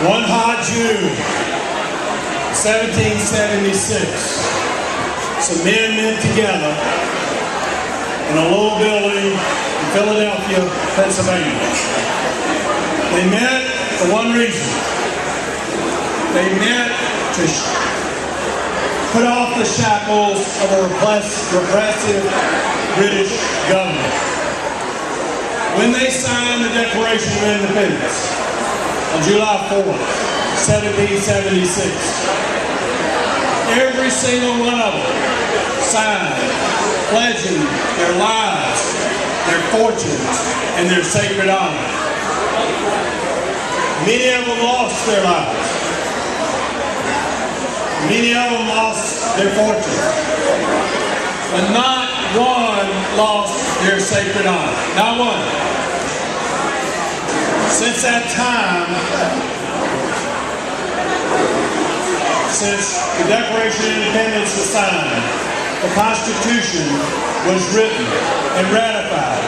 One hot June, 1776, some men met together in a low building in Philadelphia, Pennsylvania. They met for one reason. They met to put off the shackles of a repressive British government. When they signed the Declaration of Independence on July 4th, 1776, every single one of them signed, pledging their lives, their fortunes, and their sacred honor. Many of them lost their lives. Many of them lost their fortunes. But not one lost their sacred honor. Not one. Since that time, since the Declaration of Independence was signed, the Constitution was written and ratified,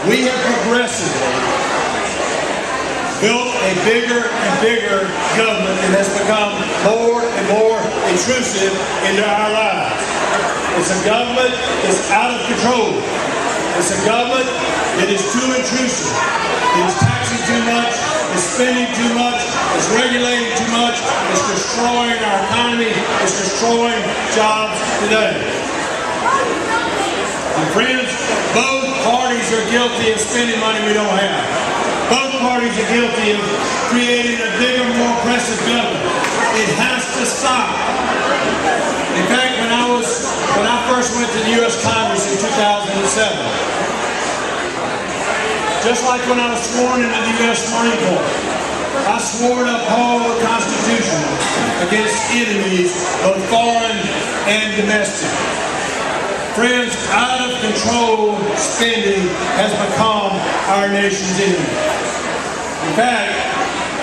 we have progressively built a bigger and bigger government that has become more and more intrusive into our lives. It's a government that's out of control. It's a government that is too intrusive. It is taxing too much. It's spending too much. It's regulating too much. It's destroying our economy. It's destroying jobs today. And friends, both parties are guilty of spending money we don't have. Both parties are guilty of creating a bigger, more oppressive government. It has to stop. In fact, when I first went to the U.S. Congress in 2007, just like when I was sworn into the U.S. Marine Corps, I swore to uphold the Constitution against enemies, both foreign and domestic. Friends, out of control spending has become our nation's enemy. In fact,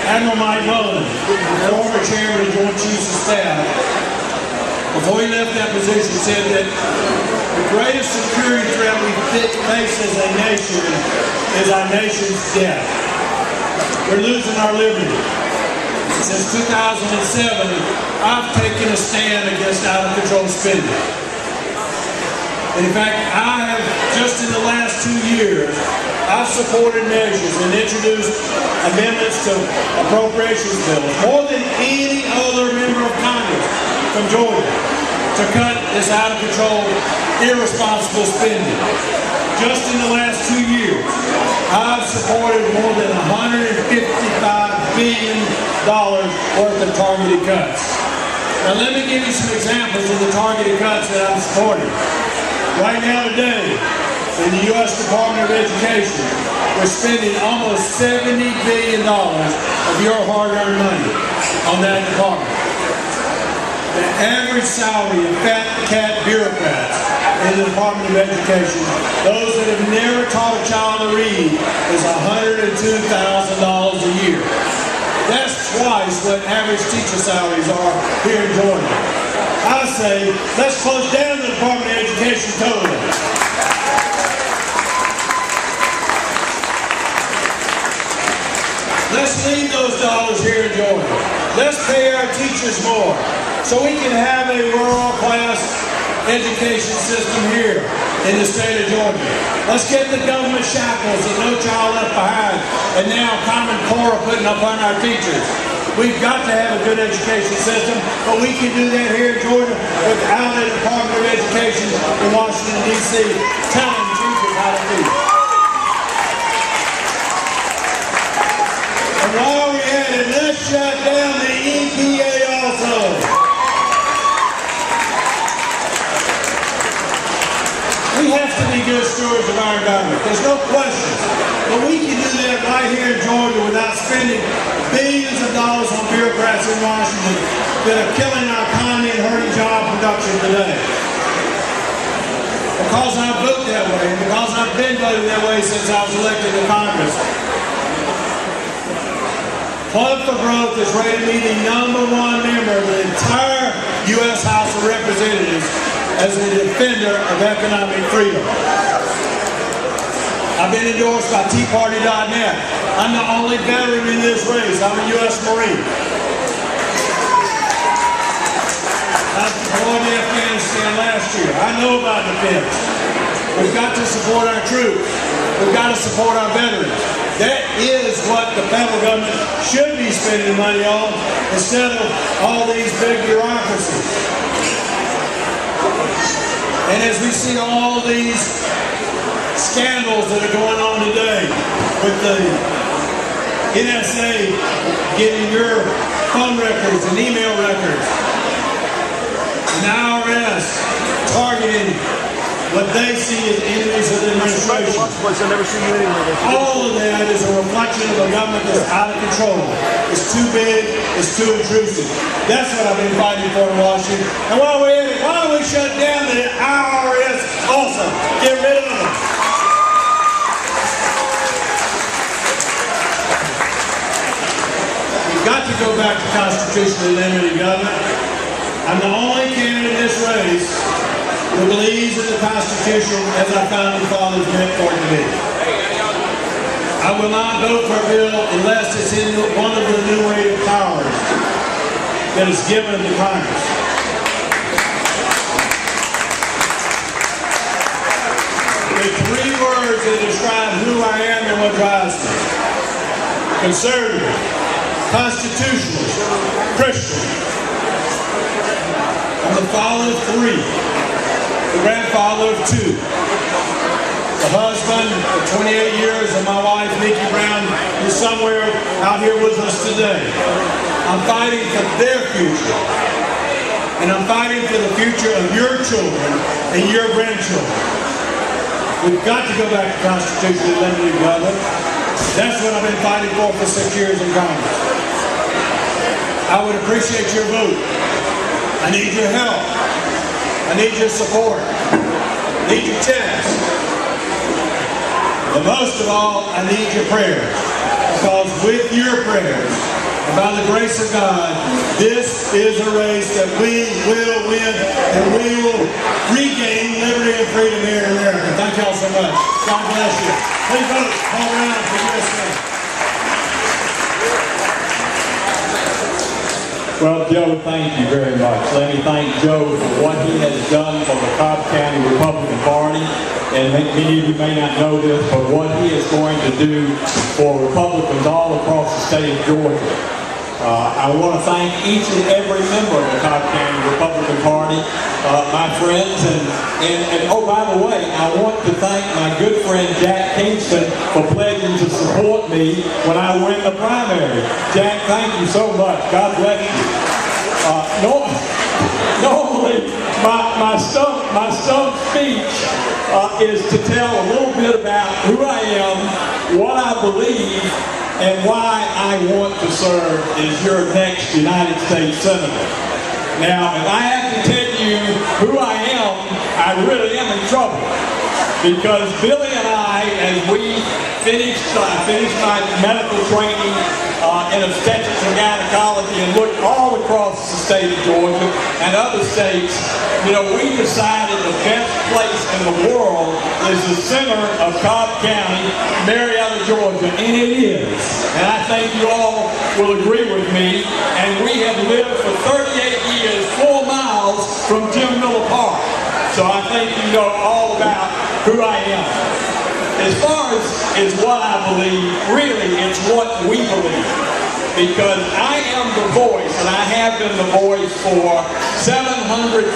Admiral Mike Mullen, the former chairman of the Joint Chiefs of Staff, before he left that position, said that the greatest security threat we face as a nation is our nation's death. We're losing our liberty. Since 2007, I've taken a stand against out-of-control spending. In fact, I have, just in the last 2 years, I've supported measures and introduced amendments to appropriations bills, more than any other member of Congress from Georgia, to cut this out-of-control, irresponsible spending. Just in the last 2 years, I've supported more than $155 billion worth of targeted cuts. Now let me give you some examples of the targeted cuts that I'm supporting. Right now today, in the U.S. Department of Education, we're spending almost $70 billion of your hard-earned money on that department. The average salary of fat cat bureaucrats in the Department of Education, those that have never taught a child to read, is $102,000 a year. That's twice what average teacher salaries are here in Georgia. I say, let's close down the Department of Education totally. Let's leave those dollars here in Georgia. Let's pay our teachers more so we can have a rural-class education system here in the state of Georgia. Let's get the government shackles that No Child Left Behind and now Common Core are putting up on our teachers. We've got to have a good education system, but we can do that here in Georgia without a Department of Education in Washington, D.C. telling teachers how to teach. And while we're at it, let's shut down the EPA also. We have to be good stewards of our environment. There's no question. But we can do that right here in Georgia without spending billions of dollars on bureaucrats in Washington that are killing our economy and hurting job production today. Because I vote that way, and because I've been voting that way since I was elected to Congress, Plug for Growth has rated me the #1 member of the entire U.S. House of Representatives as a defender of economic freedom. I've been endorsed by TeaParty.net. I'm the only veteran in this race. I'm a U.S. Marine. I deployed to Afghanistan last year. I know about defense. We've got to support our troops. We've got to support our veterans. That is what the federal government should be spending money on instead of all these big bureaucracies. And as we see all these scandals that are going on today with the NSA getting your phone records and email records, and the IRS targeting what they see as enemies of the administration. All of that is a reflection of a government that's out of control. It's too big, it's too intrusive. That's what I've been fighting for in Washington. And while we're at it, why don't we shut down the IRS also? Get rid of them. We've got to go back to constitutionally limited government. I'm the only candidate in this race who believes in the Constitution as our founding fathers meant for it to be. I will not vote for a bill unless it's in one of the enumerated powers that is given to Congress. There are three words that describe who I am and what drives me. Conservative, constitutionalist, Christian. I'm the father of three. The grandfather of two, the husband for 28 years of my wife, Nikki Brown, who's somewhere out here with us today. I'm fighting for their future, and I'm fighting for the future of your children and your grandchildren. We've got to go back to constitutionally limited government. That's what I've been fighting for 6 years in Congress. I would appreciate your vote. I need your help. I need your support. I need your text. But most of all, I need your prayers. Because with your prayers, and by the grace of God, this is a race that we will win, and we will regain liberty and freedom here in America. Thank y'all so much. God bless you. Please vote all around for USA. Well, Joe, thank you very much. Let me thank Joe for what he has done for the Cobb County Republican Party. And many of you may not know this, but what he is going to do for Republicans all across the state of Georgia. I want to thank each and every member of the Cobb County Republican Party, my friends, and oh, by the way, I want to thank my good friend Jack Kingston for pledging to support me when I win the primary. Jack, thank you so much. God bless you. Normally, my stump speech is to tell a little bit about who I am, what I believe, and why I want to serve as your next United States Senator. Now, if I have to tell you who I am, I really am in trouble. Because Billy and I, as we finished my medical training in obstetrics and gynecology and looked all across the state of Georgia and other states, you know, we decided the best place in the world is the center of Cobb County, Marietta, Georgia, and it is. And I think you all will agree with me. And we have lived for 38 years, 4 miles from Jim Miller Park. So I think you know all about who I am. As far as what I believe, really it's what we believe. Because I am the voice, and I have been the voice for 700,000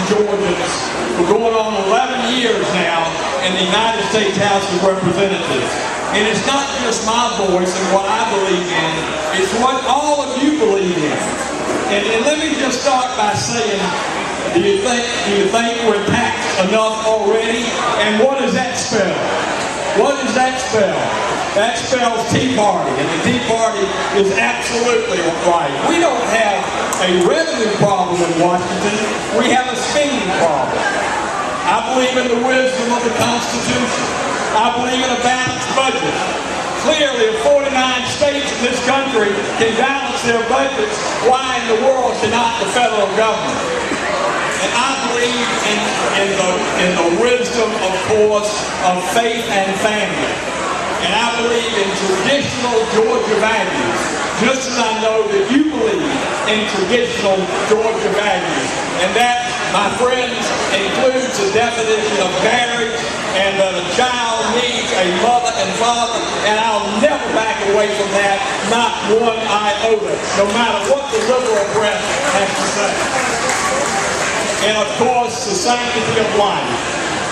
Georgians for going on 11 years now in the United States House of Representatives. And it's not just my voice and what I believe in, it's what all of you believe in. And let me just start by saying, do you think we're taxed enough already? And what does that spell? What does that spell? That spells Tea Party, and the Tea Party is absolutely right. We don't have a revenue problem in Washington, we have a spending problem. I believe in the wisdom of the Constitution. I believe in a balanced budget. Clearly, if 49 states in this country can balance their budgets, why in the world cannot the federal government? And I believe in the wisdom, of course, of faith and family. And I believe in traditional Georgia values, just as I know that you believe in traditional Georgia values. And that, my friends, includes the definition of marriage, and that a child needs a mother and father, and I'll never back away from that, not one iota, no matter what the liberal press has to say. And of course, the sanctity of life.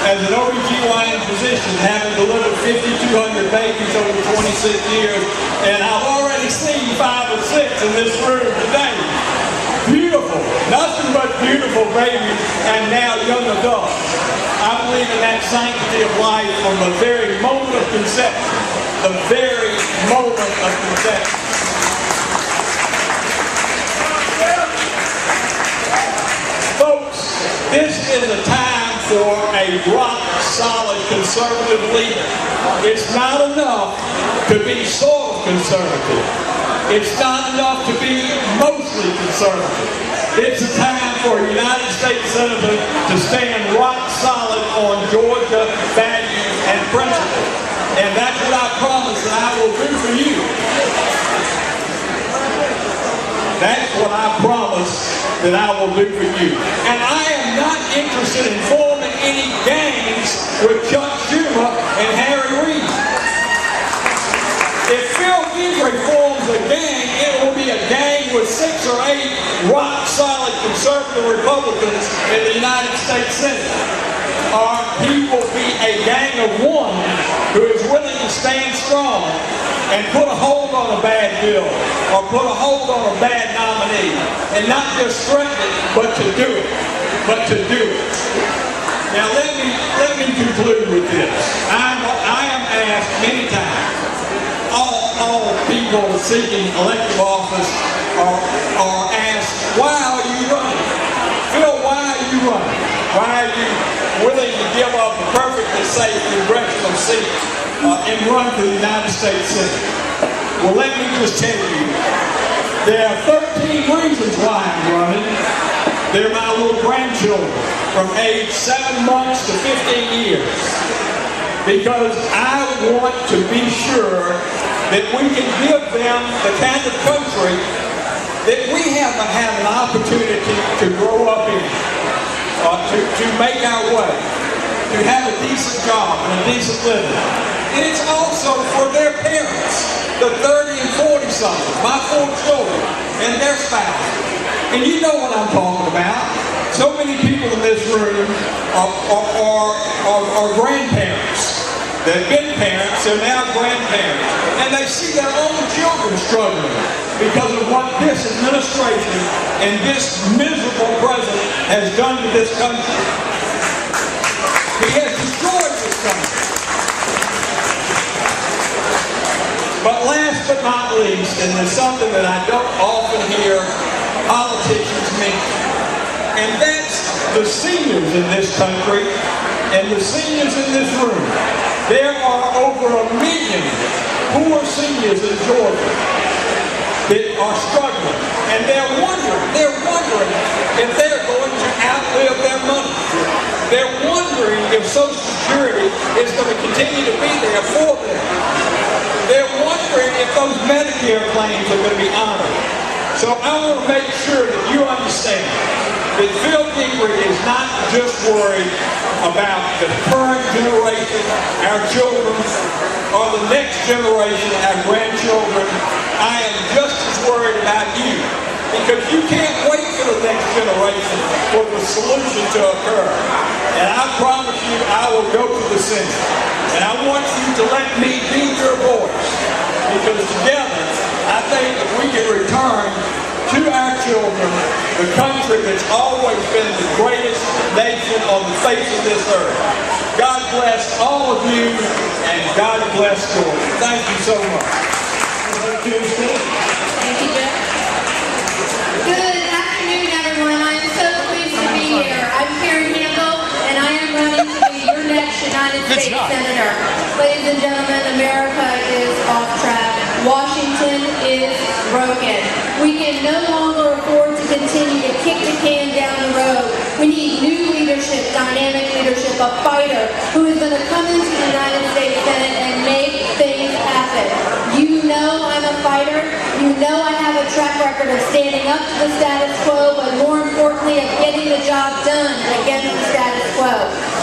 As an OBGYN physician, having delivered 5,200 babies over 26 years, and I've already seen 5 or 6 in this room today. Beautiful, nothing but beautiful babies, and now young adults. I believe in that sanctity of life from the very moment of conception. The very moment of conception. Folks, this is a time for a rock-solid conservative leader. It's not enough to be sort of conservative. It's not enough to be mostly conservative. It's a time for a United States Senator to stand rock-solid on Georgia values and principles. And that's what I promise that I will do for you. That's what I promise that I will do for you. And I am not interested in forming any gangs with Chuck Schumer and Harry Reid. If Phil Gingrich forms a gang, it will be a gang with 6 or 8 rock-solid conservative Republicans in the United States Senate. Or he will be a gang of 1 who is willing to stand strong and put a hold on a bad bill or put a hold on a bad nominee, and not just threaten it, but to do it. Now let me conclude with this. I am asked many times, all people seeking elective office are asked, why are you running? Phil, why are you running? Why are you willing to give up a perfectly safe congressional seat and run for the United States Senate? Well, let me just tell you, there are 13 reasons why I'm running. They're my little grandchildren from age 7 months to 15 years. Because I want to be sure that we can give them the kind of country that we haven't had an opportunity to grow up in, to make our way, to have a decent job and a decent living. And it's also for their parents, the 30 and 40-something, my 4 children and their spouses. And you know what I'm talking about. So many people in this room are grandparents. They've been parents, they're now grandparents. And they see their own children struggling because of what this administration and this miserable president has done to this country. He has destroyed this country. But last but not least, and there's something that I don't often hear politicians mention, and that's the seniors in this country and the seniors in this room. There are over 1 million poor seniors in Georgia that are struggling, and they're wondering if they're going to outlive their money. They're wondering if Social Security is going to continue to be there for them. They're wondering if those Medicare claims are going to be honored. So I want to make sure that you understand that Phil Gingrich is not just worried about the current generation, our children, or the next generation, our grandchildren. I am just as worried about you, because you can't wait for the next generation for the solution to occur. And I promise you I will go to the Senate. And I want you to let me be your voice, because together I think that we can return to our children the country that's always been the greatest nation on the face of this earth. God bless all of you, and God bless Georgia. Thank you so much. Thank you, Jeff. Good afternoon, everyone. I am so pleased to be here. I'm Karen Campbell, and I am running to be your next United States Senator. Ladies and gentlemen, America is off track. Washington is broken. We can no longer afford to continue to kick the can down the road. We need new leadership, dynamic leadership, a fighter who is going to come into the United States Senate and make things happen. You know I'm a fighter. You know I have a track record of standing up to the status quo, but more importantly, of getting the job done against the status quo.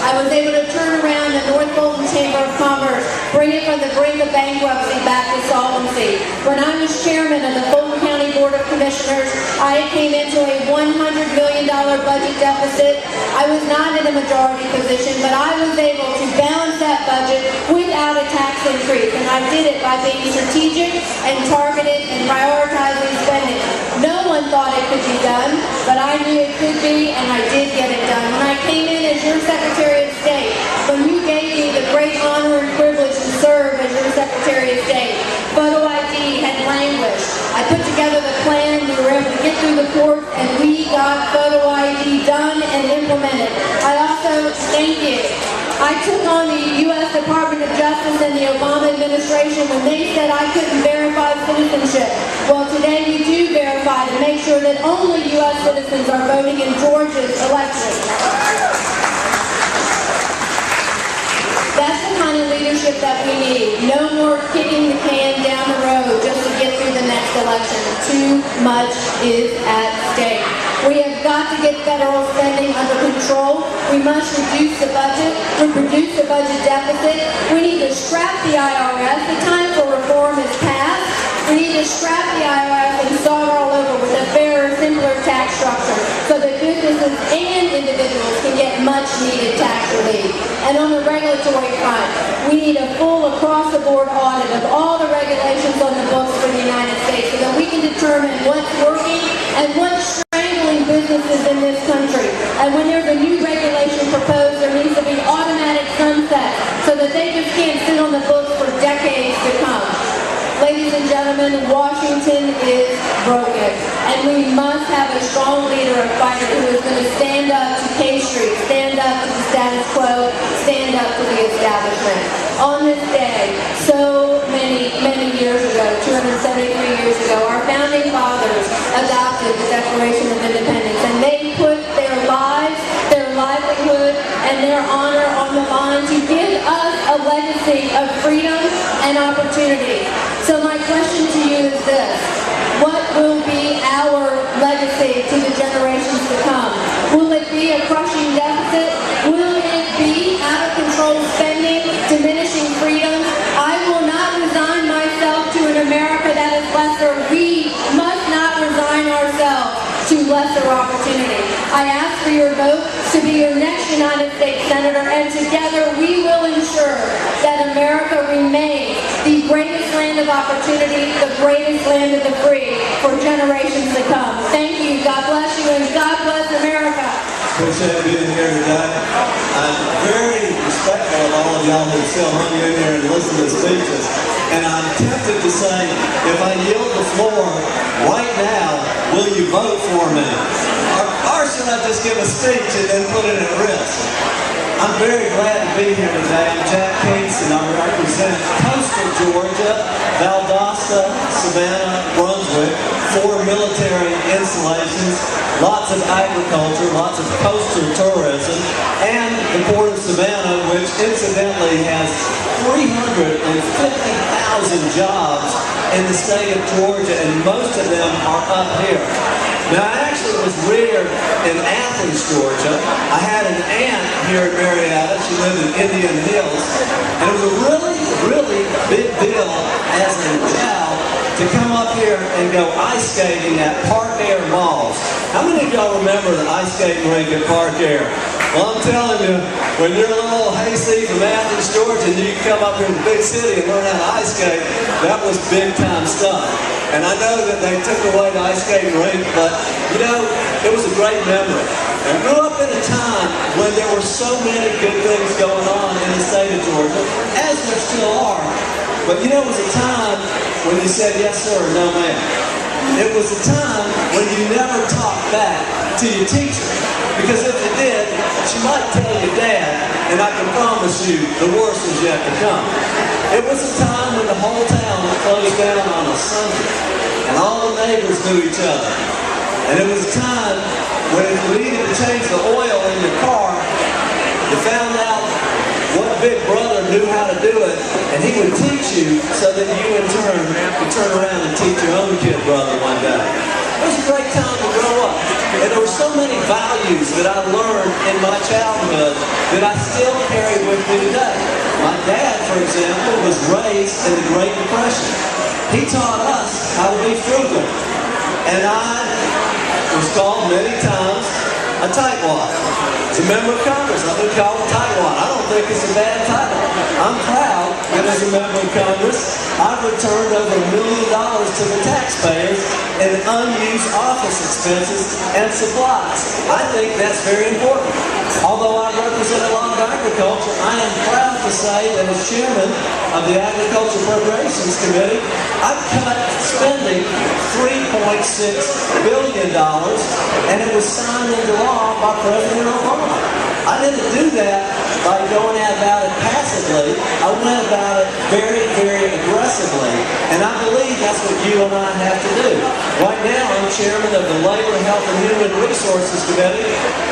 I was able to turn around the North Bolton Chamber of Commerce, bring it from the brink of bankruptcy back to solvency. When I was chairman of the Fulton County Board of Commissioners, I came into a $100 million budget deficit. I was not in a majority position, but I was able to balance that budget without a tax increase, and I did it by being strategic and targeted and prioritizing spending. No one thought it could be done, but I knew it could be, and I did get it done. When I came in as your Secretary of State, when you gave me the great honor and privilege to serve as your Secretary of State, photo ID had languished. I put together the plan, we were able to get through the court, and we got photo ID done and implemented. I also, thank you. I took on the U.S. Department of Justice and the Obama administration when they said I couldn't verify citizenship. Well, today we do verify to make sure that only U.S. citizens are voting in Georgia's election. That's the kind of leadership that we need. No more kicking the can down the road just to get through the next election. Too much is at stake. We have got to get federal spending under control. We must reduce the budget, reduce the budget deficit. We need to scrap the IRS. The time for reform is past. We need to scrap the IRS and start all over with a fairer, simpler tax structure so that businesses and individuals can get much needed tax relief. And on the regulatory front, we need a full across-the-board audit of all the regulations on the books for the United States so that we can determine what's working and what's strangling businesses in this country. And when there's a new regulation proposed, there needs to be automatic sunset so that they just can't sit on the books for decades to come. Ladies and gentlemen, Washington is broken, and we must have a strong leader, a fighter who is going to stand up to K Street, stand up to the status quo, stand up to the establishment. On this day, so many years ago, 273 years ago, our founding fathers adopted the Declaration of Independence, and they put their lives, their livelihood, and their honor on the line to give us a legacy of freedom and opportunity. So my question to you is this: what will be our legacy to the generations to come? Will it be a crushing deficit? Will it be out of control spending, diminishing freedom? I will not resign myself to an America that is lesser. We must not resign ourselves to lesser opportunity. I ask for your vote to be your next United States Senator, and together we will ensure that America remains the greatest land of opportunity, the greatest land of the free for generations to come. Thank you. God bless you, and God bless America. Appreciate being here today. I'm very respectful of all of y'all who still hung in here and listened to speeches. And I'm tempted to say, if I yield the floor right now, will you vote for me? Or should I just give a speech and then put it at risk? I'm very glad to be here today. I'm Jack Kingston. I represent coastal Georgia, Valdosta, Savannah, Brunswick, 4 military installations, lots of agriculture, lots of coastal tourism, and the Port of Savannah, which incidentally has 350,000 jobs in the state of Georgia, and most of them are up here. Now, I actually was reared in Athens, Georgia. I had an aunt here in Marietta. She lived in Indian Hills. And it was a really big deal as a child to come up here and go ice skating at Park Air Malls. How many of y'all remember the ice skating rink at Park Air? Well, I'm telling you, when you're a little hayseed from Athens, Georgia, and you can come up here to the big city and learn how to ice skate, that was big-time stuff. And I know that they took away the ice skating rink, but, you know, it was a great memory. I grew up in a time when there were so many good things going on in the state of Georgia, as there still are. But, you know, it was a time when you said yes, sir, or no, ma'am. It was a time when you never talked back to your teacher. Because if you did, she might tell your dad, and I can promise you, the worst is yet to come. It was a time when the whole town was closed down on a Sunday, and all the neighbors knew each other. And it was a time when if you needed to change the oil in your car, you found out what big brother knew how to do it, and he would teach you so that you in turn could turn around and teach your own kid brother one day. It was a great time to grow up. And there were so many values that I learned in my childhood that I still carry with me today. My dad, for example, was raised in the Great Depression. He taught us how to be frugal. And I was called many times a tightwad. As a member of Congress, I've been called a tightwad. I don't think it's a bad title. I'm proud that as a member of Congress, I've returned over $1 million to the taxpayers in unused office expenses and supplies. I think that's very important. Although I represent a lot of agriculture, I am proud to say that as chairman of the Agriculture Appropriations Committee, I've cut spending $3.6 billion, and it was signed into law by President Obama. I didn't do that by going about it passively. I went about it very, very aggressively. And I believe that's what you and I have to do. Right now, I'm chairman of the Labor, Health, and Human Resources Committee,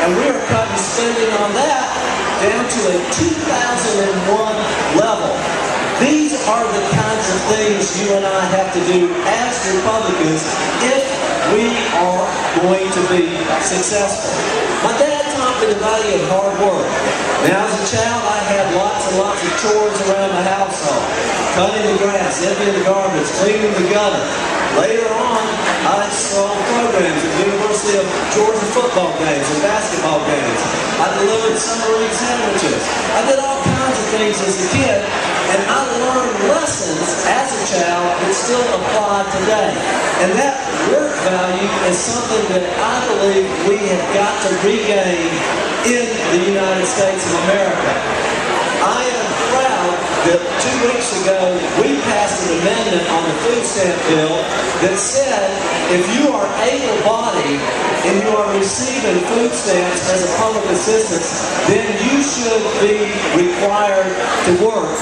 and we are cutting spending on that down to a 2001 level. These are the kinds of things you and I have to do as Republicans if we are going to be successful. My dad taught me the value of hard work. Now, as a child, I had lots and lots of chores around the household. Cutting the grass, emptying the garbage, cleaning the gutter. Later on, I saw programs at the University of Georgia football games and basketball games. I delivered summer league sandwiches. I did all kinds of things as a kid, and I learned lessons as a child that still apply today. And that work value is something that I believe we have got to regain in the United States of America. I am proud that 2 weeks ago we passed an amendment on the food stamp bill that said if you are able-bodied and you are receiving food stamps as a public assistance, then you should be required to work,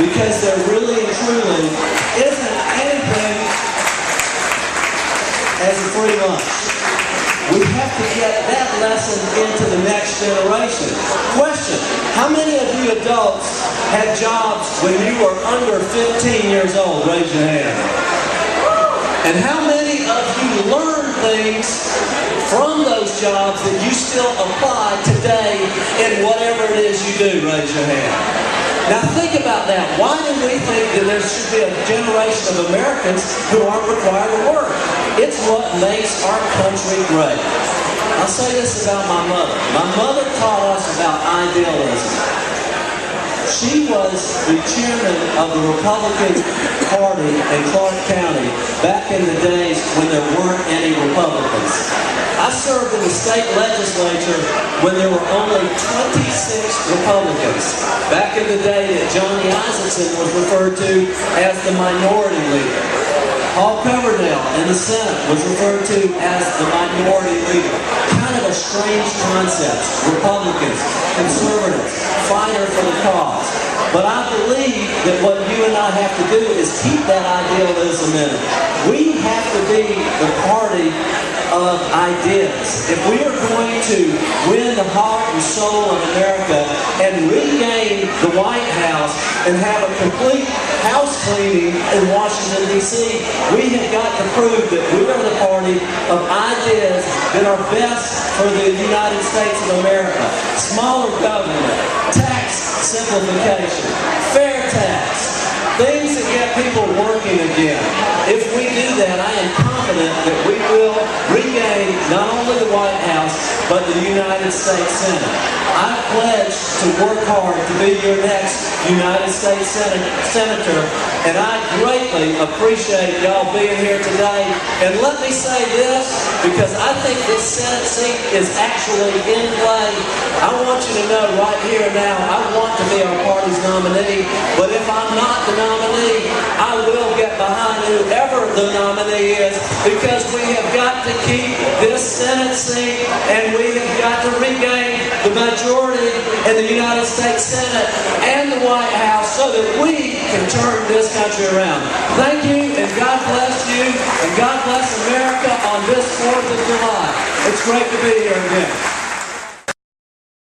because there really and truly isn't anything as a free lunch. We have to get that lesson into the next generation. Question: how many of you adults had jobs when you were under 15 years old? Raise your hand. And how many of you learned things from those jobs that you still apply today in whatever it is you do? Raise your hand. Now think about that. Why do we think that there should be a generation of Americans who aren't required to work? It's what makes our country great. I'll say this about my mother. My mother taught us about idealism. She was the chairman of the Republican Party in Clark County back in the days when there weren't any Republicans. I served in the state legislature when there were only 26 Republicans. Back in the day that Johnny Isakson was referred to as the minority leader. Paul Coverdale in the Senate was referred to as the minority leader. Kind of a strange concept. Republicans, conservatives, fighter for the cause. But I believe that what you and I have to do is keep that idealism in it. We have to be the party of ideas. If we are going to win the heart and soul of America and regain the White House and have a complete house cleaning in Washington, D.C., we have got to prove that we are the party of ideas that are best for the United States of America. Smaller government, tax simplification, fair tax, things that get people working again. If we do that, I am confident that we will regain not only the White House, but the United States Senate. I pledge to work hard to be your next United States Senator, and I greatly appreciate y'all being here today. And let me say this, because I think this Senate seat is actually in play. I want you to know right here and now, I want to be our party's nominee, but if I'm not the nominee, I will get behind whoever the nominee is, because we have got to keep this Senate seat and we have got to regain the majority in the United States Senate and the White House so that we can turn this country around. Thank you, and God bless you, and God bless America on this 4th of July. It's great to be here again.